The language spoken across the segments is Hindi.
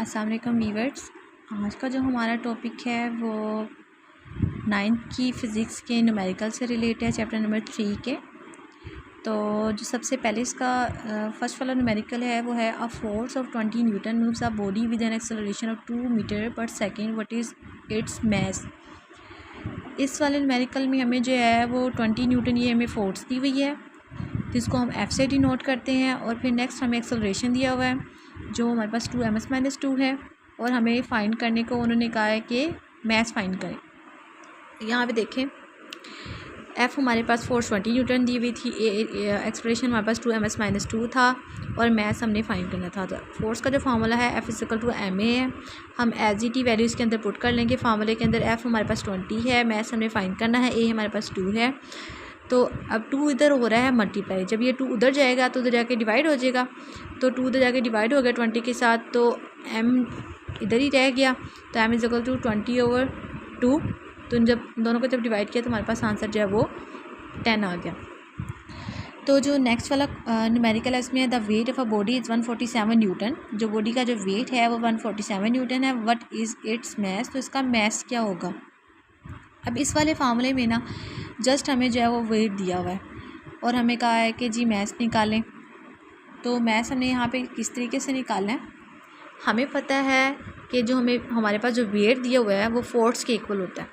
अस्सलाम वालेकुम व्यूअर्स। आज का जो हमारा टॉपिक है वो 9th की फ़िज़िक्स के न्यूमेरिकल से रिलेटेड है, चैप्टर नंबर 3 के। तो जो सबसे पहले इसका फर्स्ट वाला न्यूमेरिकल है वो है a force of 20 newton moves a body with an acceleration of 2 metre per second, what is its mass. इस वाले न्यूमेरिकल में हमें जो है वो 20 न्यूटन ये हमें फोर्स दी हुई है, जिसको हम एफ से डिनोट करते हैं। और फिर नेक्स्ट हमें एक्सेलरेशन दिया हुआ है जो हमारे पास 2m−2 है, और हमें फ़ाइंड करने को उन्होंने कहा है कि मैस फ़ाइंड करें। यहाँ पे देखें, एफ़ हमारे पास फोर्स 20 न्यूटन दी हुई थी, एक्सेलरेशन हमारे पास 2m−2 था, और मैस हमने फ़ाइंड करना था। तो फोर्स का जो फार्मूला है F=ma है। हम एज ई टी वैल्यू इसके अंदर पुट कर लेंगे। फार्मूले के अंदर एफ़ हमारे पास 20 है, मैस हमने फ़ाइंड करना है, ए हमारे पास 2 है। तो अब 2 इधर हो रहा है मल्टीप्लाई, जब ये 2 उधर जाएगा तो उधर जाके डिवाइड हो जाएगा। तो 2 उधर जाके डिवाइड हो गया 20 के साथ, तो m इधर ही रह गया। तो m=20/2। तो जब दोनों को जब डिवाइड किया तो हमारे पास आंसर जो है वो 10 आ गया। तो जो नेक्स्ट वाला न्यूमेरिकल है इसमें the weight of a body is 147 newton. जो बॉडी का जो वेट है वो 147 न्यूटन है। What is its mass. तो इसका मैस क्या होगा। अब इस वाले फार्मूले में ना जस्ट हमें जो है वो वेट दिया हुआ है और हमें कहा है कि जी मैस निकालें। तो मैस हमने यहाँ पे किस तरीके से निकालना है। हमें पता है कि जो हमारे पास जो वेट दिया हुआ है वो फोर्स के इक्वल होता है।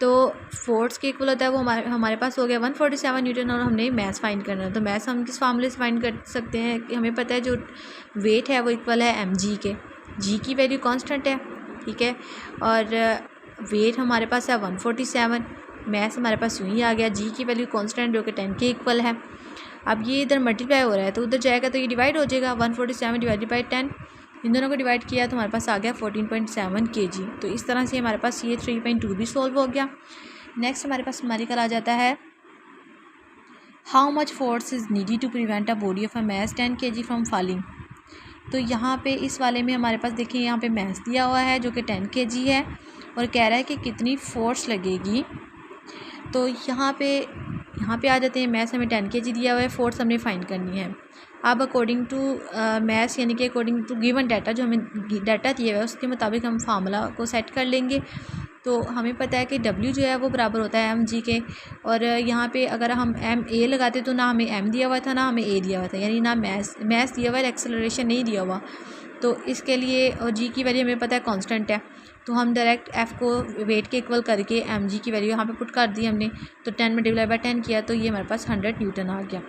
तो फोर्स के इक्वल होता है वो हमारे पास हो गया 147 न्यूटन, और हमने मैस फाइंड करना है। तो मैस हम किस फार्मूले से फाइंड कर सकते हैं कि हमें पता है जो वेट है वो इक्वल है mg के। जी की वैल्यू कांस्टेंट है, ठीक है, और वेट हमारे पास है 147, मैस हमारे पास यूँ ही आ गया। जी की वैल्यू कांस्टेंट जो कि 10 के इक्वल है। अब ये इधर मल्टीप्लाई हो रहा है तो उधर जाएगा तो ये डिवाइड हो जाएगा। 147 डिवाइडेड बाई 10, इन दोनों को डिवाइड किया तो हमारे पास आ गया 14.7 kg। तो इस तरह से हमारे पास ये 3.2 भी सॉल्व हो गया। नेक्स्ट हमारे पास न्यूमेरिकल आ जाता है how much force is needed to prevent a body of a mass 10 kg from falling. तो यहाँ पे इस वाले में हमारे पास देखिए यहाँ पे मैस दिया हुआ है जो कि 10 kg है, और कह रहा है कि कितनी फोर्स लगेगी। तो यहाँ पे आ जाते हैं। मैस हमें 10 kg दिया हुआ है, फोर्स हमने फाइंड करनी है। अब अकॉर्डिंग टू मैस यानी कि अकॉर्डिंग टू गिवन डाटा, जो हमें डाटा दिया हुआ है उसके मुताबिक हम फार्मूला को सेट कर लेंगे। तो हमें पता है कि W जो है वो बराबर होता है mg के, और यहाँ पे अगर हम ma लगाते तो ना हमें m दिया हुआ था ना हमें a दिया हुआ था, यानी ना मैस दिया हुआ है, एक्सेलरेशन नहीं दिया हुआ। तो इसके लिए और g की वैल्यू हमें पता है कांस्टेंट है, तो हम डायरेक्ट f को वेट के इक्वल करके mg की वैल्यू यहाँ पे पुट कर दी हमने। तो 10 मल्टीप्लाई बाय 10 किया तो ये हमारे पास 100 न्यूटन आ गया।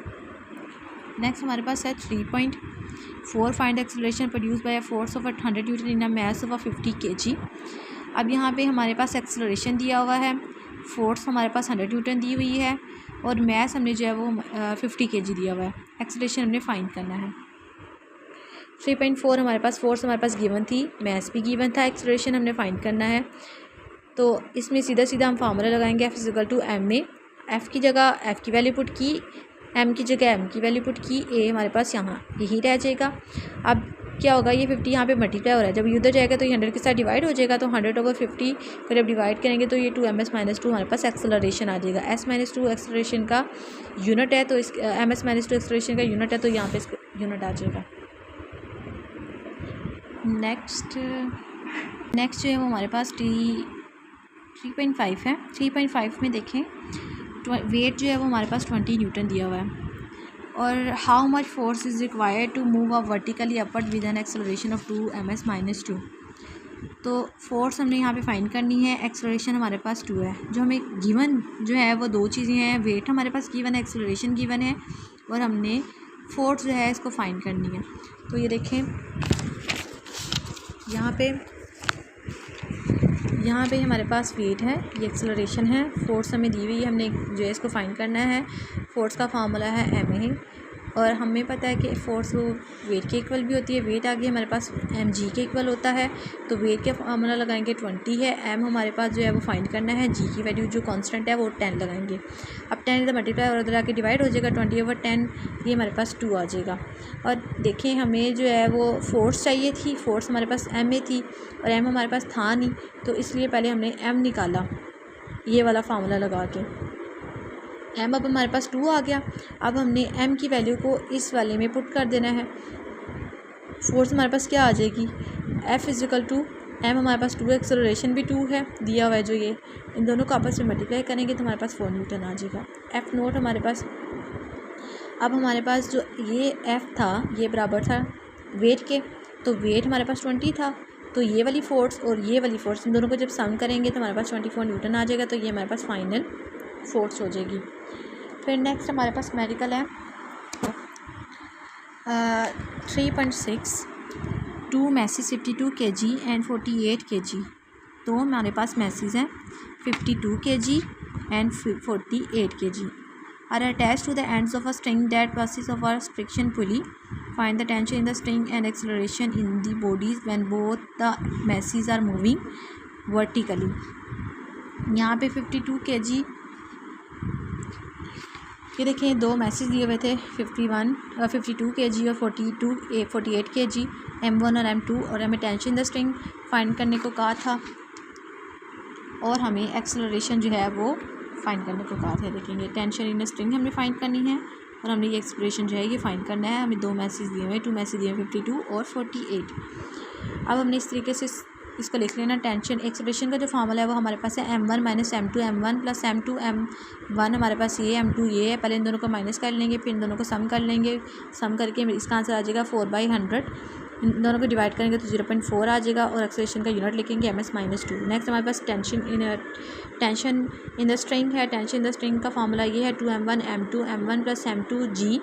नेक्स्ट हमारे पास है 3.4 find acceleration produce by a force of 100 Newton in a mass of 50 kg। अब यहाँ पे हमारे पास एक्सेलरेशन दिया हुआ है, फोर्स हमारे पास 100 न्यूटन दी हुई है, और मैस हमने जो है वो 50 kg दिया हुआ है। एक्सेलरेशन हमने फाइंड करना है। 3.4 हमारे पास फोर्स हमारे पास गिवन थी, मैस भी गिवन था, एक्सेलरेशन हमने फाइंड करना है। तो इसमें सीधा हम फार्मूला लगाएंगे F=ma। एफ़ की जगह एफ़ की वैल्यू पुट की, m की जगह m की वैल्यू पुट की, a हमारे पास यहाँ यही रह जाएगा। अब क्या होगा, ये 50 यहाँ पे मल्टीप्लाई हो रहा है, जब ये उधर जाएगा तो ये 100 के साथ डिवाइड हो जाएगा। तो 100/50 को जब डिवाइड करेंगे तो ये 2ms-2 हमारे पास एक्सेलरेशन आ जाएगा। s-2 एक्सेलरेशन का यूनिट है, तो इस ms-2 एक्सेलरेशन का यूनिट है, तो यहाँ पे इसका यूनिट आ जाएगा। नेक्स्ट जो है वो हमारे पास 3.5 है। 3.5 में देखें वेट जो है वो हमारे पास 20 न्यूटन दिया हुआ है, और how much force is required to move a vertically upward with an acceleration of 2ms-2। तो फोर्स हमने यहाँ पे फाइंड करनी है, एक्सेलरेशन हमारे पास 2 है। जो हमें गिवन जो है वो दो चीज़ें हैं, वेट हमारे पास गिवन है, एक्सेलरेशन गिवन है, और हमने फोर्स जो है इसको फाइंड करनी है। तो ये देखें यहाँ पे हमारे पास वेट है, ये एक्सेलरेशन है, फोर्स हमें दी हुई है, हमने जो है इसको फाइंड करना है। फोर्स का फार्मूला है ma, और हमें पता है कि फोर्स वो वेट के इक्वल भी होती है। वेट आगे हमारे पास mg के इक्वल होता है, तो वेट का फार्मूला लगाएंगे 20 है, m हमारे पास जो है वो फाइंड करना है, g की वैल्यू जो कांस्टेंट है वो 10 लगाएंगे। अब 10 इधर मल्टीप्लाई और उधर आके डिवाइड हो जाएगा, 20/10 ये हमारे पास 2 आ जाएगा। और देखें हमें जो है वो फोर्स चाहिए थी, फोर्स हमारे पास ma थी और m हमारे पास था नहीं, तो इसलिए पहले हमने m निकाला ये वाला फार्मूला लगा के। m अब हमारे पास 2 आ गया। अब हमने m की वैल्यू को इस वाले में पुट कर देना है। फोर्स हमारे पास क्या आ जाएगी, F इजिकल टू एम, हमारे पास 2 एक्सेलरेशन भी 2 है दिया हुआ है जो ये, इन दोनों को आपस में मल्टीप्लाई करेंगे तो हमारे पास 4 न्यूटन आ जाएगा। F नोट हमारे पास, अब हमारे पास जो ये F था ये बराबर था वेट के, तो वेट हमारे पास 20 था, तो ये वाली फोर्स और ये वाली फोर्स इन दोनों को जब सम करेंगे तो हमारे पास 24 न्यूटन आ जाएगा, तो ये हमारे पास फाइनल फोर्स हो जाएगी। फिर नेक्स्ट हमारे पास मेडिकल है 3.6, 2 मैसेज 52 kg एंड 48 kg। तो हमारे पास मैसेज हैं 52 kg and 48 kg are attached to the ends of a string that passes over a friction pulley. Find the tension in the string and acceleration in the bodies when both the masses are moving vertically. यहाँ पे 52 kg, ये देखें दो मैसेज दिए हुए थे 52 kg और 48 kg, M1 और M2, और हमें टेंशन द स्ट्रिंग फाइंड करने को कहा था और हमें एक्सेलरेशन जो है वो फाइंड करने को कहा था। देखेंगे टेंशन इन द स्ट्रिंग हमने फाइंड करनी है और हमने ये एक्सप्रेशन जो है ये फाइंड करना है। हमें 2 मैसेज दिए हुए हैं, 2 मैसेज दिए हैं 52 और 48। अब हमने इस तरीके से इसको लिख लेना। टेंशन एक्सेलरेशन का जो फार्मूला है वो हमारे पास है M1 minus M2 M1 plus M2 M1, हमारे पास ये M2 ये है, पहले इन दोनों को माइनस कर लेंगे फिर इन दोनों को सम कर लेंगे, सम करके इसका आंसर आ जाएगा 4/100। इन दोनों को डिवाइड करेंगे तो 0.4 आ जाएगा और एक्सेलरेशन का यूनिट लिखेंगे ms-2। नेक्स्ट हमारे पास टेंशन इन द स्ट्रिंग है। टेंशन इन द स्ट्रिंग का फार्मूला ये है 2m1 M2 M1 plus M2G।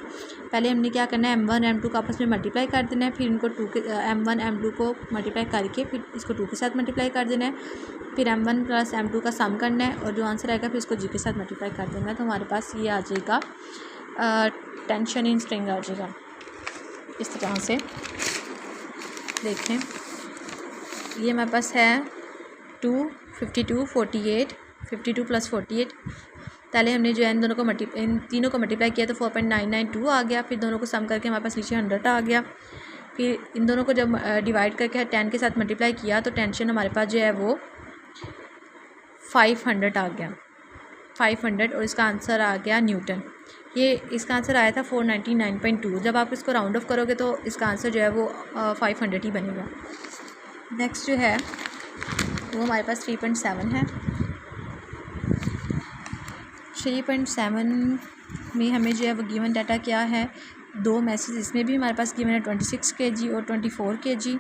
पहले हमने क्या करना है M1 M2 को आपस में मल्टीप्लाई कर देना है, फिर इनको M1 M2 को मल्टीप्लाई करके फिर इसको 2 के साथ मल्टीप्लाई कर देना है, फिर M1 प्लस M2 का सम करना है और जो आंसर आएगा फिर इसको G के साथ मल्टीप्लाई कर देना है। तो हमारे पास ये आ जाएगा टेंशन इन स्ट्रिंग आ जाएगा इस तरह से। देखें ये हमारे पास है 2 52 48 52 प्लस 48। पहले हमने जो है इन दोनों को इन तीनों को मल्टीप्लाई किया तो 4.992 आ गया, फिर दोनों को सम करके हमारे पास नीचे 100 आ गया, फिर इन दोनों को जब डिवाइड करके 10 के साथ मल्टीप्लाई किया तो टेंशन हमारे पास जो है वो 500 आ गया, 500, और इसका आंसर आ गया न्यूटन। ये इसका आंसर आया था 499.2। जब आप इसको राउंड ऑफ करोगे तो इसका आंसर जो है वो 500 ही बनेगा। नेक्स्ट जो है वो हमारे पास 3.7 है। 3.7 में हमें जो है वो गिवन डाटा क्या है, 2 मैसेज इसमें भी हमारे पास गिवन है 26 kg और 24 kg।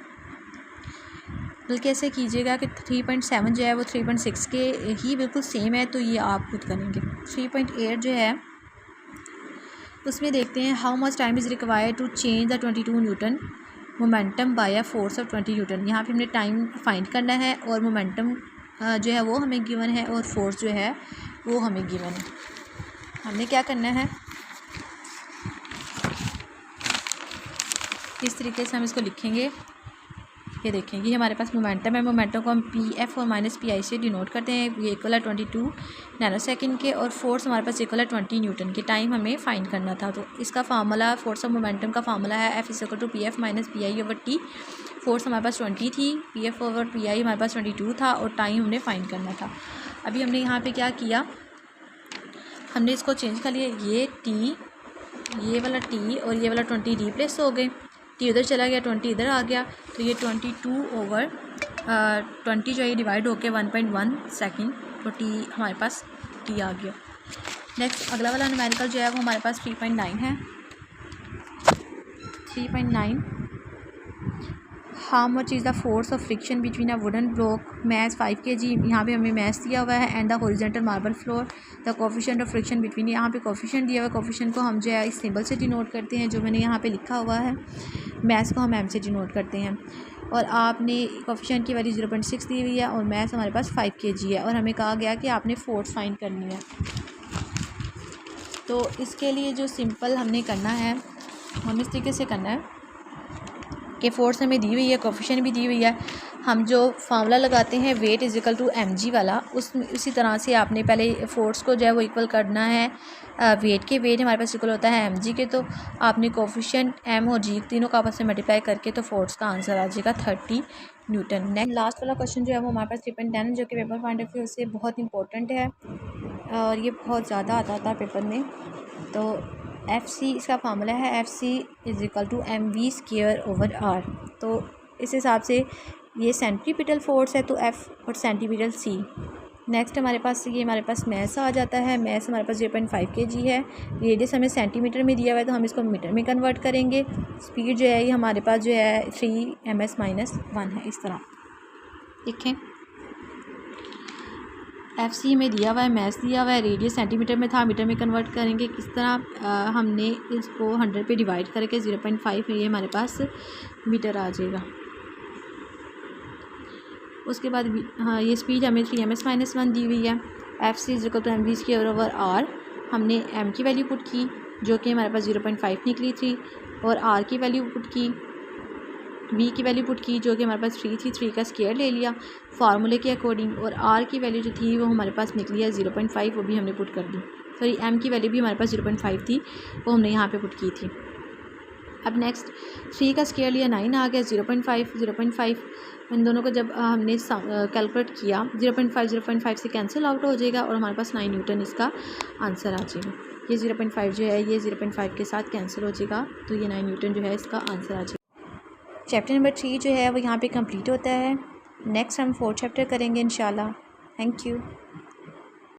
बल्कि ऐसे कीजिएगा कि 3.7 जो है वो 3.6 के ही बिल्कुल सेम है, तो ये आप खुद करेंगे। 3.8 जो है उसमें देखते हैं how much time is required to change the 22 newton momentum by a force of 20 newton. यहाँ पे हमने टाइम फाइंड करना है और मोमेंटम जो है वो हमें गिवन है और फोर्स जो है वो हमें गिवन है। हमने क्या करना है, इस तरीके से हम इसको लिखेंगे। ये देखेंगे हमारे पास मोमेंटम है, मोमेंटम को हम PF और माइनस PI से डिनोट करते हैं। ये इक्वल है 22 नैनो सेकेंड के, और फोर्स हमारे पास इक्वल है 20 न्यूटन के। टाइम हमें फाइंड करना था, तो इसका फार्मूला फोर्स ऑफ मोमेंटम का फार्मूला है F equal to PF minus PI over T। Force हमारे पास 20 थी, PF ओवर PI हमारे पास 22 था और टाइम हमने फाइंड करना था। अभी हमने यहाँ पर क्या किया, हमने इसको चेंज कर लिया, ये T, ये वाला T और ये वाला 20 रिप्लेस हो गए, T उधर चला गया 20 इधर आ गया, तो ये 22 ओवर 20 जो है डिवाइड होके 1.1 सेकेंड, तो T हमारे पास T आ गया। नेक्स्ट अगला वाला न्यूमेरिकल जो है वो हमारे पास 3.9 है। 3.9 how much is the force of friction between a wooden block mass 5 kg। यहाँ पे हमें मैस दिया हुआ है and the horizontal marble floor, the coefficient of friction between, यहाँ पे कोफिशिएंट दिया हुआ है, कोफिशिएंट को हम जो है इस सिंबल से डिनोट करते हैं जो मैंने यहाँ पे लिखा हुआ है, मैस को हम M से डिनोट करते हैं, और आपने कोफिशिएंट की वैल्यू 0.6 दी हुई है और मैस हमारे पास 5 kg है, और हमें कहा गया कि आपने फोर्स फाइंड करनी है। तो इसके लिए जो सिंपल हमने करना है, हम इस तरीके से करना है कि फोर्स हमें दी हुई है, कोफिशिएंट भी दी हुई है, हम जो फार्मूला लगाते हैं weight is equal to mg वाला, उसी तरह से आपने पहले फोर्स को जो है वो इक्वल करना है वेट के। वेट हमारे पास इक्वल होता है mg के, तो आपने कोफिशिएंट m और g तीनों का आपस में मल्टीप्लाई करके तो फोर्स का आंसर आ जाएगा 30 न्यूटन। नेक्स्ट लास्ट वाला क्वेश्चन जो है वो हमारे पास 3.10 जो कि पेपर पॉइंट ऑफ व्यू से बहुत इंपॉर्टेंट है और ये बहुत ज़्यादा आता था पेपर में। तो FC इसका फार्मूला है FC =mv²/r। तो इस हिसाब से ये सेंट्रीपिटल फोर्स है, तो F और सेंटीपिटल C। नेक्स्ट हमारे पास मैस आ जाता है। मैस हमारे पास 0.5 kg है। रेडियस हमें सेंटीमीटर में दिया हुआ है, तो हम इसको मीटर में कन्वर्ट करेंगे। स्पीड जो है ये हमारे पास जो है 3 ms-1 है। इस तरह देखें, FC में दिया हुआ है, मैस दिया हुआ है, रेडियस सेंटीमीटर में था, मीटर में कन्वर्ट करेंगे। किस तरह हमने इसको 100 पे डिवाइड करके 0.5 ये हमारे पास मीटर आ जाएगा। उसके बाद हाँ, ये स्पीड हमें 3 ms-1 दी हुई है। FC =mv²/r। हमने m की वैल्यू पुट की जो कि हमारे पास 0.5 निकली थी, और r की वैल्यू पुट की, v की वैल्यू पुट की जो कि हमारे पास 3 थी। 3 का स्क्वायर ले लिया फार्मूले के अकॉर्डिंग, और r की वैल्यू जो थी वो हमारे पास निकली है 0.5, वो भी हमने पुट कर दी। सॉरी, m की वैल्यू भी हमारे पास 0.5 थी, वो हमने यहाँ पे पुट की थी। अब नेक्स्ट 3 का स्क्वायर लिया 9 आ गया, 0.5 इन दोनों को जब हमने कैलकुलेट किया 0.5 से कैंसिल आउट हो जाएगा, और हमारे पास 9 न्यूटन इसका आंसर आ जाएगा। ये 0.5 जो है ये 0.5 के साथ कैंसिल हो जाएगा, तो ये 9 न्यूटन जो है इसका आंसर आ जाएगा। चैप्टर नंबर 3 जो है वो यहाँ पे कंप्लीट होता है। नेक्स्ट हम 4th चैप्टर करेंगे इंशाल्लाह। Thank you.